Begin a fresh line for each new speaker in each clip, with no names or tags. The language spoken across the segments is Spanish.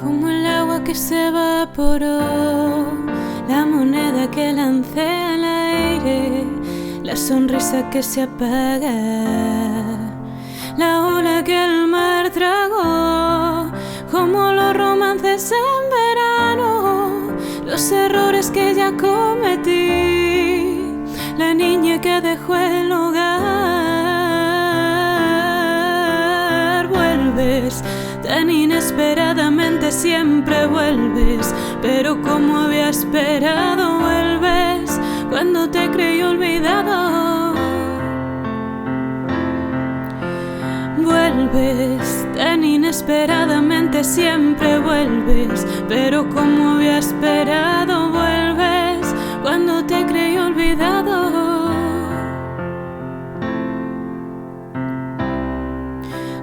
Como el agua que se evaporó, la moneda que lancé al aire, la sonrisa que se apaga, la ola que el mar tragó, como los romances en verano, los errores que ya cometí, la niña que dejó el hogar. Vuelves tan inesperadamente, siempre vuelves, pero como había esperado, vuelves cuando te creí olvidado. Vuelves tan inesperadamente, siempre vuelves, pero como había esperado, vuelves cuando te creí olvidado.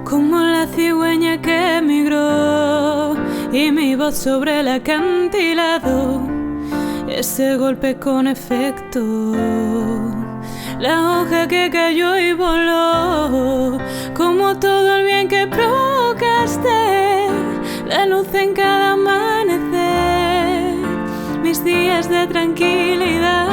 Como la cigüeña que emigró y mi voz sobre el acantilado, ese golpe con efecto, la hoja que cayó y voló, como todo el bien que provocaste, la luz en cada amanecer, mis días de tranquilidad.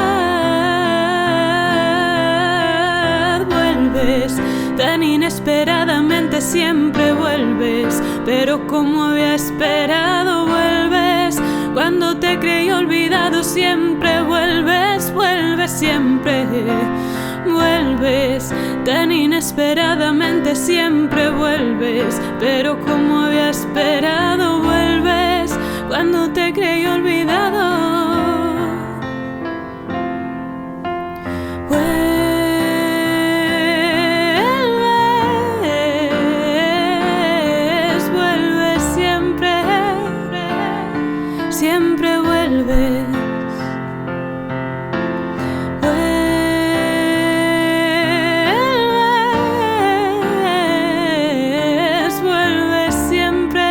Vuelves tan inesperadamente, siempre vuelves, pero como había esperado, vuelves cuando te creí olvidado. Siempre vuelves, vuelves siempre. Vuelves tan inesperadamente, siempre vuelves, pero como había esperado, vuelves cuando te creí olvidado. Siempre vuelves. Vuelves siempre.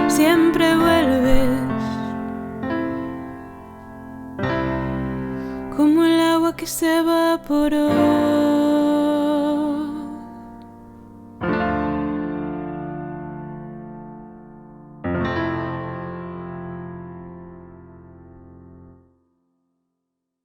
Siempre vuelves. Como el agua que se evaporó.